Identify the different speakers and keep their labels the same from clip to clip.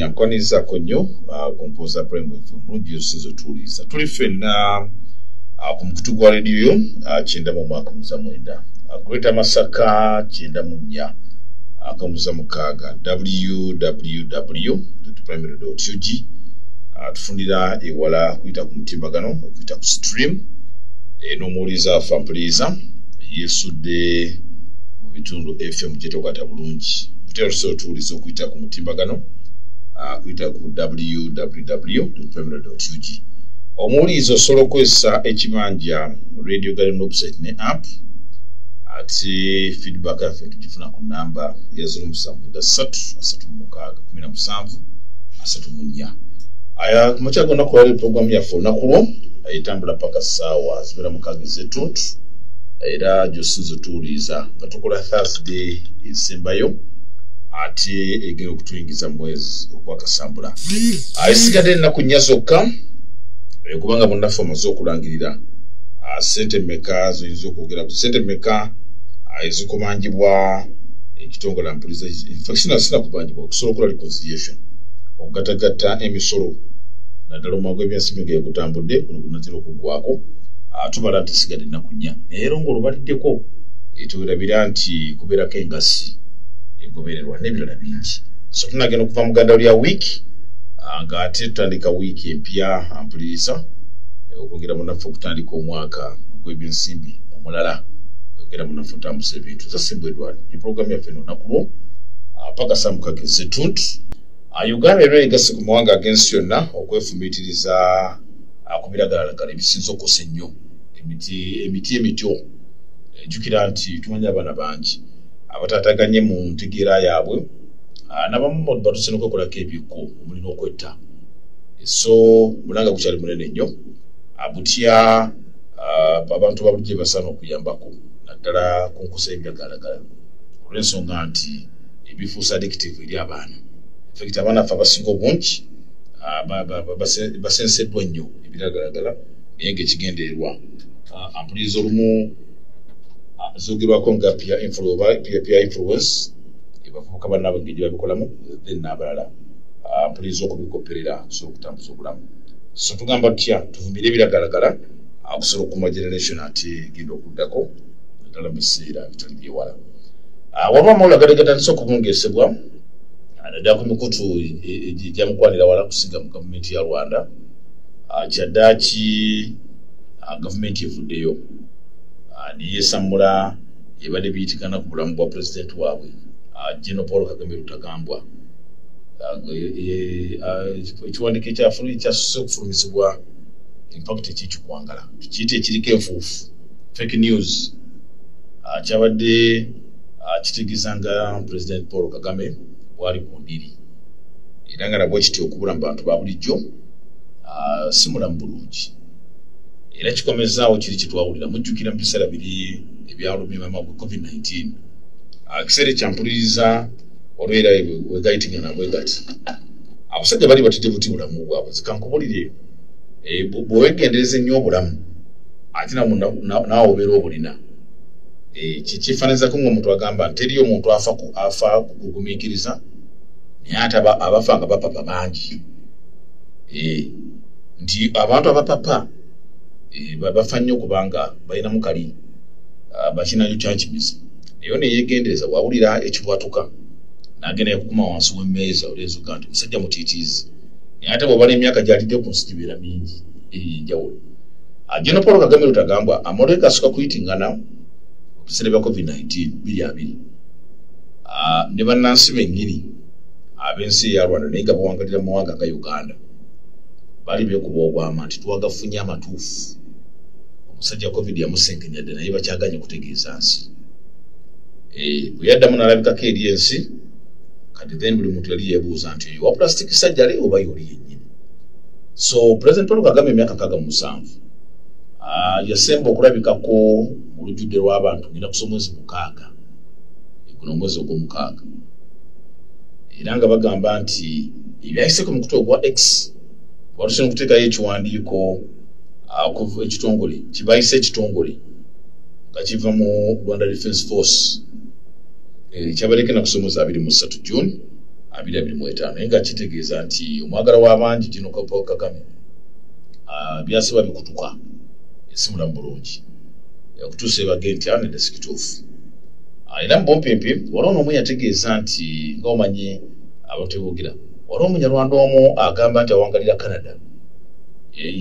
Speaker 1: nyankoniza konyo kumpoza prime radio sizo tuliza tulifena kumkutu gwa radio chenda mu mwaka muzamwenda kuleta Masaka chenda munya akamuza mukaga www.primary.ug tufundira ewala kuita ku mutimbagano kuita ku stream no muliza fampliza yesude mu bitundu FM jetokata bulungi kutero so tuliza kuita ku mutimbagano kuita ku www.primary.ug omulizo solo kwesa ekibanja radio garden website ne app ati feedback afe tujifuna ku namba ya 0737 aya kumachago nako wale program ya phone nakulo ayitambula paka sawa zibira mukagize tuntu era josinzo tuliza ngatokola Thursday December ati egero kutuingiza mwezi okwa kasambula ayisigade na kunyazoka kubanga bonna fomu zokulangirira sente meka zoyinza okwogera ku sente meka ezikumangibwa ekitongole mpuliza infection asina kubanjibwa okusobola okola reconciliation okugatagatta emisolo naddala omwago ebyensimige ekutambudde kunatera okugwako tubala nti sigadde nakunya naye ng'olwo baliddeko etwerabira nti kubeerako engasi egobererwa n'ebirala bingi so tunagenda okuva mu ganda lya wiiki ng'ate tutandika wiiki empya ampuliriza okwongera munafu okutandika omwaka ogw'ebyensimbi omulala ogera munafu tambuza ebintu zasimbweddwa ni programu yaffe nonakulwo paka samukageze tuntu Uganda era egase ku mawanga agensi yonna okwefumitiriza kubiragalalagala ebisinza okukosa ennyo emiti emityo ejjukira nti tumanya abaana bangi abatataganye mu ntegeera yaabwe n'abamu batusena okwekolako ebikko omulina okwetta so mulanga gukyali munene nnyo abutya abantu babulije basaana okuyambako naddala ku nkusa y'ebiragalalagala olw'ensonga nti ebifuusa addictive eri abaana effect abaana afe abasinga obungi basenseddwa nnyo ebiragalalagala naye ng'ekigendererwa ampuliriza olumu zoogerwako nga peer influence ebavubuka bannaabwe ng'egye babikolamu then n'abalala mpuliriza okubikoperera okusobola okutambuza obulamu so tugamba tutya tuvumire ebiragalalagala okusobola okuma generation ate genda okuddako naddala mu biseera bitali byewala waliwo amawulire gategatandise okubungesebwa naddala ku mikutu egyamukwanira wala kusinga mu gavumenti ya Rwanda kyaddaaki gavumenti evuddeyo neyesamula ebadde biyitikana ku bulamu bwa pulezidenti waabwe General Paul Kagame Rutagambwa ekiwandiiko ekyasose okufulumizibwa impact ekikikwangala tukiyita ekiriko enfuufu fake news kyabadde kitegeeza nga President Paul Kagame bwali ku ndiri era nga nabwe kityo okubula mu bantu ba bulijjo si mulamu bulungi era kikomezaawo kiri kitwawulira mujjukira mu biseera biri ebyalumimama gwe COVID-19 ekiseera ekyampuliriza olwera wegayitinga nabwe gati abasajja bali batitebuti bulamu bwabwe zikankubulire bwewegendereza ennyo obulamu ate naawe obeera obulina kifaananizako ng'omuntu agamba nti teriyo omuntu afa kugumiikiriza naye ate abafa nga bapapa bangi nti abantu abapapa bafa nnyo kubanga balinamu kali bakinayo kyankimizi naye neyegendereza wawulira ekibwatuka n'agenda yakukuma wansi w'emmeeza olwenzuka nti musajja mutiitiizi naye ate bw'obala emyaka gy'alidde ku nsi gibeera mingi ey'enjawulo General Paul Kagame Rutagambwa amawulire gasooka kuyitingana obuseera bya COVID-19 2020 ne bannansi bennyini ab'ensi eya Rwanda naye nga bawangalira mu mawanga nga Uganda bali beekuba obwama nti twagafunye amatuufu omusajja COVID yamusenkenya dde naye bakyaganye kutegeeza nsi bwe yaddamu n'alabikako eri ensi kati then buli muntu yali yeebuuza nti wa plastic surgery oba yoli yennyini so President Paul Kagame emyaka 67 yasemba okulabikako mu lujjudde lw'abantu ngenda kusa omwezi 6 guno omwezi ogw'omukaaga era nga bagamba nti ebyayise ku mukutu ogwa X watusena okuteekayo ekiwandiiko ekitongole kibayise ekitongole nga kiva mu Rwanda Defence Force kyabaleke na kusomesa 23 June 2025 enga kitegeeza nti omwagala w'abangi Gino Paul Kagame byasaba bikutuka esimula bulungi yakutuuse bagenti anede sikituufu era mbompimpi waliwo n'omu yategeeza nti nga omanyi abantu boogera waliwo omunyarwanda omu agamba nti awangalira Canada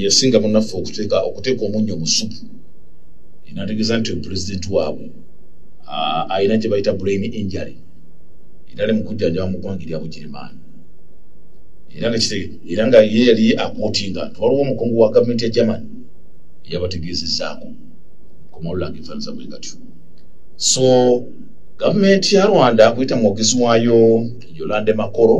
Speaker 1: yesinga munnaffe okuteeka omunnyo mu supu inategeeza nti pulezidenti waabwe ayina kye bayita brain injury era mu kujjanjaba mu ggwanga erya Bugirimaani era nga ye yali akootinga nti waliwo omukungu wa gavumenti ya Germany yabategeezezzaako ku mawulire ageefaananyiriza bwe gatyo. So gavumenti ya Rwanda kuyita mwogezi waayo Yolande Makolo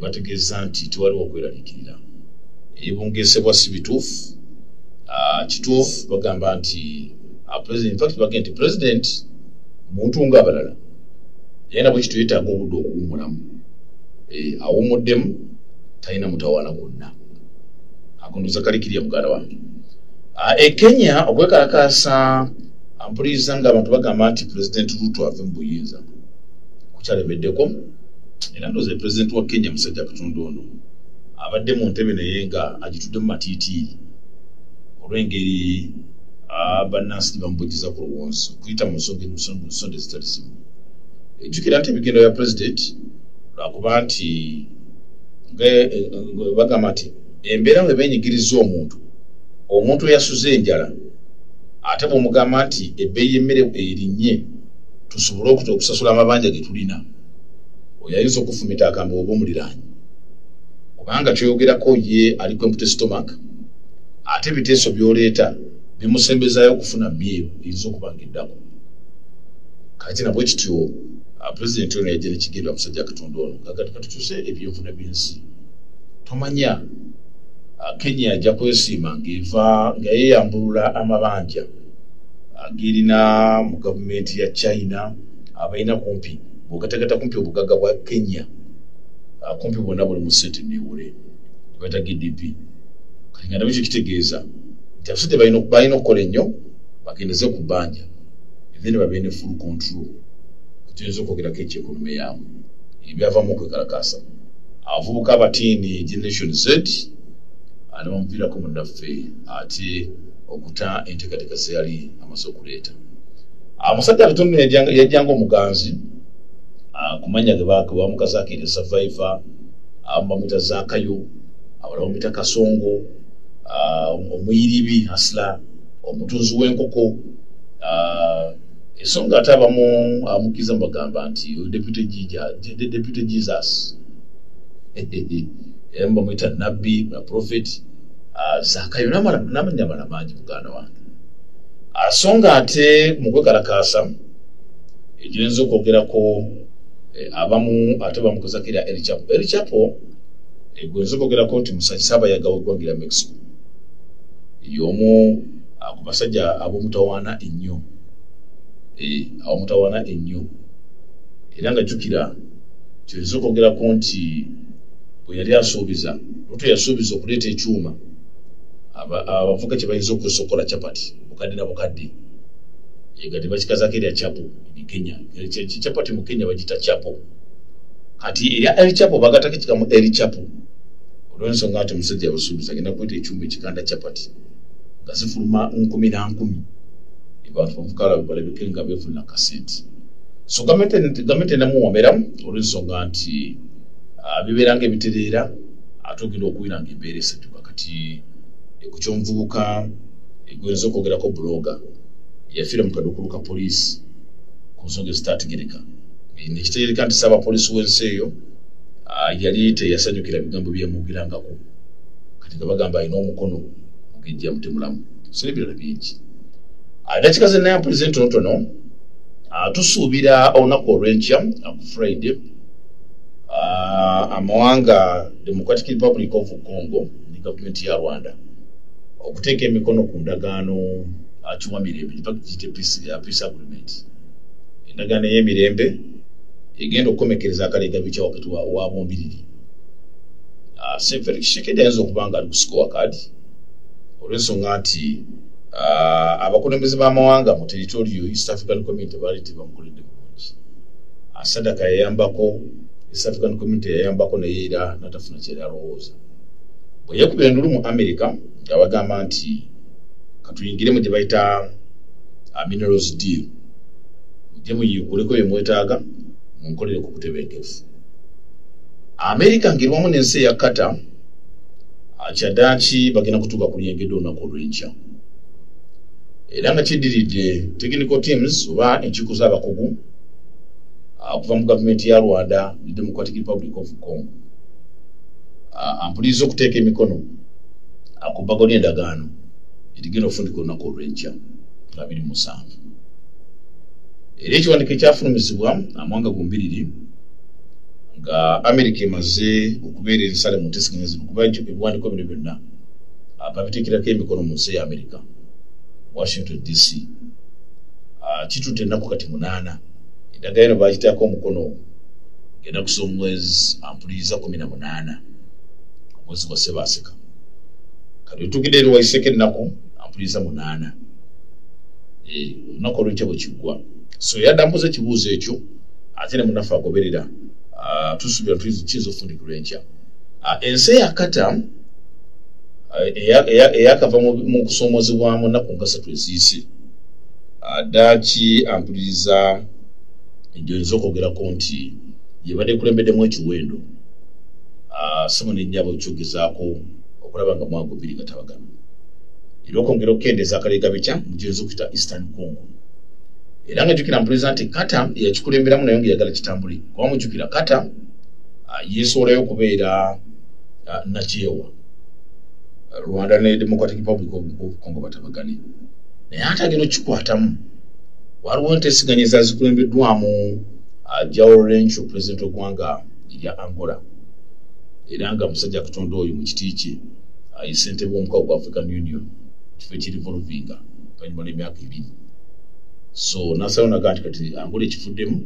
Speaker 1: bategeeza nti tewaliwo okweraliikirira ebongeesebwa si bituufu kituufu bagamba nti bagenda nti president muntu ng'abalala yalina bwe kitu yeetaaga obudde okuwummulamu awummuddemu talina mutawaana gwonna akondoza kalikirya muganda wange Kenya okwekalakaasa ampuliriza ng'abantu bagamba nti president Ruto ave mu buyinza kukyalemeddeko era ndowooza president wa Kenya musajja Katonda ono abadde mu ntebe naye nga agitudde mu matiitiiri olw'engeri bannansi bamubojjeza ku luwonzi okuyita mu nsonda ezitali zimu ejjukira nti emigendo ya president lwakuba nti bagamba nti embeera bwe beenyigiriza omuntu eyasuze enjala ate bw'omugamba nti ebbeeyi y'emmere erinnye tusobole okusasula amabanja ge tulina oyo ayinza okufumita akambe oba omuliraanyi kubanga kyoyogerako ye aliko empty stomach ate ebiteeso by'oleeta bimusembezaayo okufuna mmyeyo eyinza okuba ng'eddako kati nabwe kityo pulezidenti ono yajja n'ekigendo musajja Katonda ono kagati katukyuse ebyenfuna by'ensi tomanya Kenya ajja kwesiima nga yeeyambulula amabanja agirina mu gavumenti ya China abalina kumpi bw'ogategata kumpi obugagga bwa Kenya kumpi bwonna buli mu ssente neewole bayita GDP kati nga nabyo kitegeeza nti abasajja balina okukola ennyo bagendeze ku bbanja then babeere ne full control kutuyinza okwogerako ekyekonomi yaabwe ebyavamu okwekalakaasa abavubuka abatiini Generation Z abamuviirako munnaffe ate okuta enteekateeka ze yali amaze okuleeta omusajja Katonda yajjanga omuganzi ku mannya ge bamukazaako eri Survivor bamuyita Zaakayo abalala bamuyita Kasongo omuyiribi Hasla omutunzi w'enkoko ensonga ate abamu amukkiriza mu bagamba nti Deputy Jesus era bamuyita Nabbi na Prophet Zaakayo n'amannya amalala mangi muganda wange asonga ate mu kwekalakaasa egiyinza okwogerako abamu ate bamukozako era Eli Chapo egwenza okwogerako nti musajja Saabayaga w'eggwanga lya Mexico y'omu ku basajja ab'omutawaana ennyo era nga jjukira kiyinza okwogerako nti bwe yali asuubiza Ruto yasuubiza okuleeta ekyuma abavuga kye bayinza okukozesa okukola capati bukadde na bukadde nga tebakikazaako erya Chapo mu Kenya capati mu Kenya bagita Chapo kati erya Eli Chapo bagatako ekikamu Eli Chapo olw'ensonga nti omusajja yabasuubiza agenda kuleeta ekyuma ekikanda capati nga zifuluma 10,000 abantu bavuga balabike nga beefuna kasente so gavumenti enamuwomera olw'ensonga nti bibeera ng'ebitereera ate ogenda okuwiranga embeera esatu kakati ku ky'omuvubuka egwenza okwogerako buloga yafiira mu kadukulu ka poliisi ku nsonga ezitaategereka nekitegereka nti ssaabapoliisi w'ensi eyo yali teyasanyukira bigambo byamwogerangako kati nga bagamba alina omukono mugejja mutemulamu so n'ebirala bingi dakika zennaye pulezidenti onotono tusuubira olunaku olw'enkya ku Friday amawanga Democratic Republic of Congo ne gavumenti ya Rwanda okuteeka emikono ku ndagaano akiwa mirembe peace agreement endagaano y'emirembe egenda okukomekereza akaleegabikya wakati wa bombiriri Felix Tshisekedi ayinza okuba nga ali ku sikowa kadi olw'ensonga nti abakulembeze b'amawanga mu territorio East African Community baali tebamukoledde bulungi Sadaka yayambako East African Community yayambako naye era natafuna kyera alowooza. Bwe yakubira endulu mu America ng'abagamba nti katuyingiremu gye bayita minerals deal. Mujje muyiguleko bye mwetaaga munkolere ku kutebenkefu. America ng'eriwamu n'ensi eya Qatar kyaddaaki bagenda kutuuka ku lyengedde olunaku olw'enkya. Era nga kiddiridde technical teams oba enkiiko z'abakugu okuva mu gavumenti ya Rwanda ne Democratic Republic of Congo ampuliriza okuteeka emikono ku bbago ly'endagaano erigenda okufundika olunaku olw'enkya 27. Era ekiwandiiko ekyafulumizibwa amawanga gombiriri nga America emaze okubeera ensale mu nteeseganya zino kuba ebiwandiiko bino byonna babiteekerako emikono mu nsi ya America, Washington DC. Kitudde ennaku kati 8. Endagaano eno baagiteekako omukono genda kusa omwezi ampuliriza 18 omwezi gwa Ssebaseka. Kati wetugidde eri waiseko ennaku ampuliriza 8 olunaku olw'enkya bwe kiggwa. So yadambuza ekibuuzo ekyo ate ne munaffe agoberera tusuubira kiyinza okufundikirwa enkya. Ensi ya Qatar eyakava mu kusoomozebwamu ennaku nga 3 eziyise ddaaki ampuliriza njoyinza okwogerako nti yebadde kulembeddemu ekiwendo Simon Ennyabo ekyogezaako okulaba nga mwago 2 gatabagana. Era okwongera okukendeeza akaleega bikya mu gyenzo okuyita Eastern Congo. Era nga jjukira mpuliriza nti Qatar yakikulemberamu naye ng'eyagala kitambule. Kuba mujjukira Qatar yeesoolayo okubeera nakyewa Rwanda ne Democratic Republic of Congo batabagane. Naye ate agenda okukikwatamu waliwo enteeseganya ezazikulembeddwamu João Lourenço President w'eggwanga erya Angola. Era nga musajja Katonda oyo mu kiti kye ye ssentebe w'omukago gwa African Union kifo ekirivolvinga oluvannyuma lw'emyaka 2. So nasawo naga nti kati Angola ekifuddemu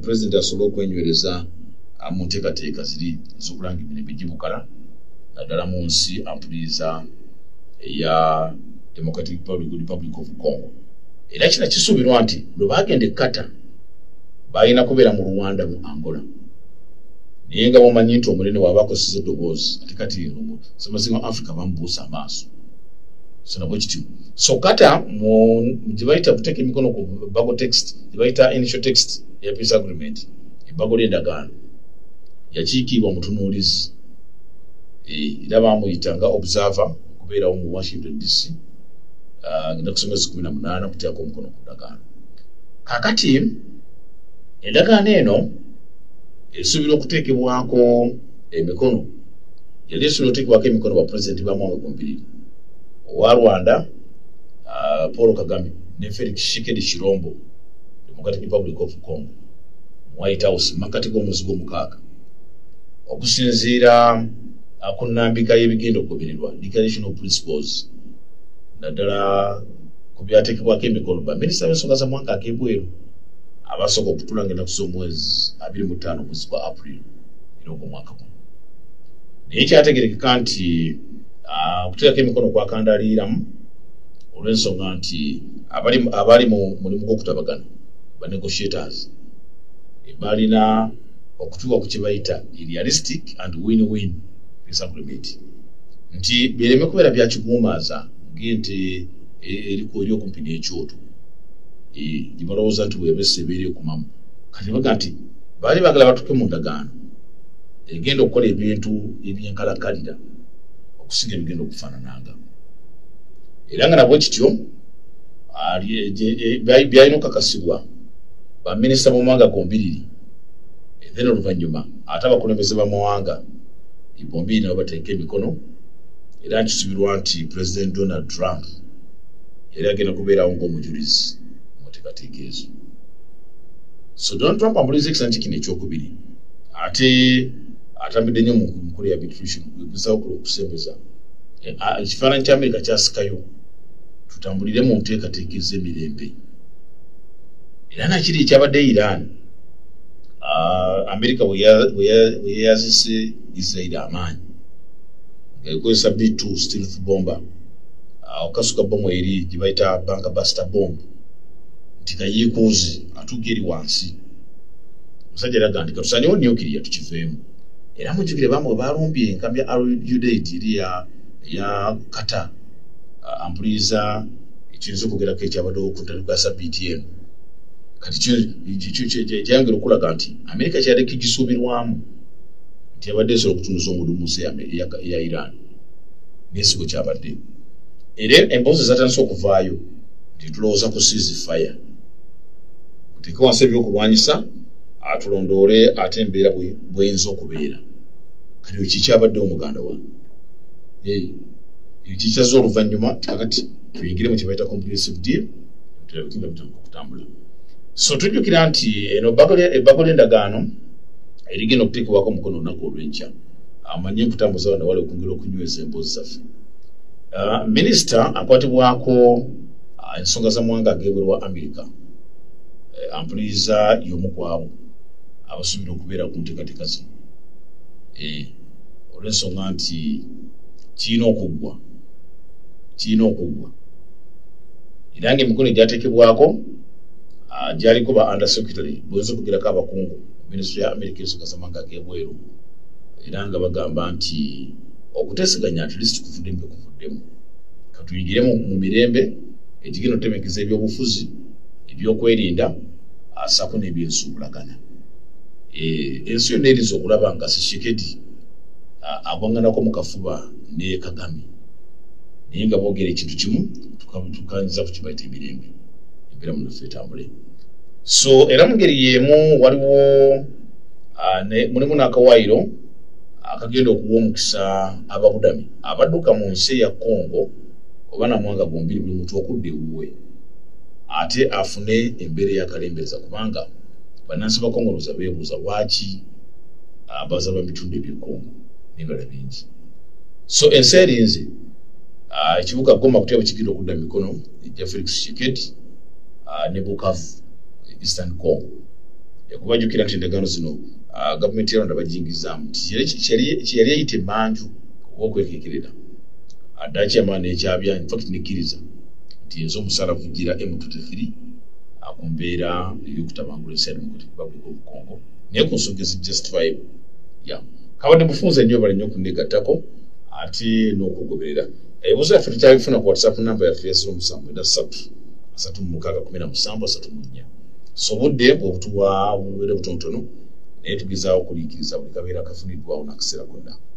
Speaker 1: President asobola okwenywereza mu nteekateeka ziri ez'okulanga emirembe gibukala naddala mu nsi ampuliriza eya Democratic Republic of Congo. Era kino kisuubirwa nti lwe baagenda e Qatar balina kubeera mu Rwanda mu Angola. Naye nga bw'omanyi nti omunene waaba akoseza eddoboozi ate kati Ssemazinga Africa bamubuusa amaaso. So nabwe kityo. So Qatar gye bayita kuteeka emikono ku bbago text gye bayita initial text ya peace agreement ebbago ly'endagaano yakiikibwa mutunuulizi era baamuyita nga observer okubeerawo mu Washington DC ngenda kusoma 18 kuteekako omukono ku ndagaano. Kaakati endagaano eno esuubirwa okuteekebwako emikono yali esuubirwa okuteekebwako emikono bapulezidenti b'amawanga gombiriri owa Rwanda Paul Kagame ne Felix Tshisekedi Tshilombo Democratic Republic of Congo mu White House makati g'omwezi gw'omukaaga okusinziira ku nnambika y'ebigenda okugobererwa declarational principles naddala ku byateekebwako emikono baminisita b'ensonga z'amawanga ag'ebweru abasooka okutula ngenda kusa omwezi 25 omwezi gwa April era ogw'omwaka guno. Naye kyategerekeka nti okuteekako emikono kwakandaliiramu olw'ensonga nti abali mu mulimu gw'okutabagana ba negotiators balina okutuuka ku kye bayita realistic and win-win peace agreement nti bireme kubeera byakiguumaaza ng'ente eri okumpi n'ekyoto gye balowooza nti bwebesa ebeera ekumamu. Kati baga nti baali baagala batuuke mu ndagaano egenda okukola ebintu ebyenkalakalira okusinga ebigenda okufaanananga. Era nga nabwe kityo byalina okukakasibwa baminisita b'omawanga gombiriri then oluvannyuma ate abakulembeze b'amawanga bombiriri nabo bateeka emikono. Era nkisuubirwa nti President Donald Trump yali agenda kubeerawo ng'omujulizi mu nteekateeka ezo. So Donald Trump ampuliriza ekisanja kino ekyokubiri ate atambidde nnyo mu nkola ya arbitration kwegezaho okusembeza ekifaananyi kya Amerika kyasikayo tutambulire mu nteekateeka ez'emirembe. Era nakiri ekyabadde Iran Amerika bwe yeeyazise Israel amaanyi ng'ekozesa B2 stealth bomber okasuka bomu eri gye bayita bunker buster bomb nti kayiikuuzi atuuka eri wansi musajja yalaga nti katusanyewo nuclear tukiveemu era mujjukire bamwe balumbye enkambi ya Udaid eri ya Qatar ampuliza ekiyinza okugerako ekyabaddewo ku ntandikwa kwa BTN kati kyayongera okulaga nti Amerika kyadde kigisuubirwamu nti yabadde esobola okutunduza omudu mu nsi ya Iran n'esigo kyabadde era emboozi zatandise okuvaayo nti tulowooza ku ceasefire tuteeke wansi ebyokulwanyisa atulondoole ate embeera bweyinza okubeera kati ekyo kikyabaddewo muganda wange ekikyaza oluvannyuma kakati tuyingire mu kyebayita comprehensive deal tulabikinga kutambula so tujjukira nti eno ebbago ly'endagaano erigenda okuteekebwako omukono olunaku olw'enkya amanyi okutambuza wano wali okwongera okunyweza emboozi zaffe minisita akwatibwako ensonga z'amawanga ag'ebweru wa Amerika ampuliriza y'omu ku abo abasuubira okubeera ku nteekateeka zino olw'ensonga nti kirina okuggwa era ng'emikono egyateekebwako gyaliko ba undersecretary bweyinza okugerako abakungu minisitule ya Amerika ensonga z'amawanga ag'ebweru era nga bagamba nti okuteeseganya at least kuvuddemu katuyingire mu mirembe egigenda okutebenkeza ebyobufuzi ebyokwerinda asako n'ebyensuubulagana ensi yonna erinza okulaba nga Tshisekedi agwanganako mu kafuba ne Kagame naye nga boogera ekintu kimu tukanyiza kukibaita emirembe embeera munaffe etambule so era mu ngeri y'emu waliwo mulimu n'akawaayiro akagenda okuwa omukisa ababudami abadduka mu nsi ya Congo oba namwanga gombiri buli muntu okudda ewuwe ate afune embeera ey'akalembereza kubanga bannansi ba Congolese beebuuza lwaki abaza b'ebitundu eby'e Congo n'ebirala bingi so ensi erinze ekibuga Goma kutyabo kigenda okudda mu mikono egya Felix Tshisekedi ne Bukavu Eastern Congo yakubajjukira nti endagaano zino gavumenti yaronda bagingizaamu kyeyali eyita emanju oba okwekekerera addaki amaana ekyabya infact nekkiriza nti enza omusaala kugira M23 ku mbeera ey'okutabangula ensi ya Democratic Republic of Congo naye ku nsonga ezijustifiable kabadde bufunze nnyo bali nnyo okunegattako ate n'okugoberera ebibuuzo byaffe tukyabifuna ku WhatsApp namba yaffe ya 0773361734 so budde bwebutuwa bubeere butonotono naye tugezaawo okuliikiriza buli kabeera kafuniddwawo n'akaseera konna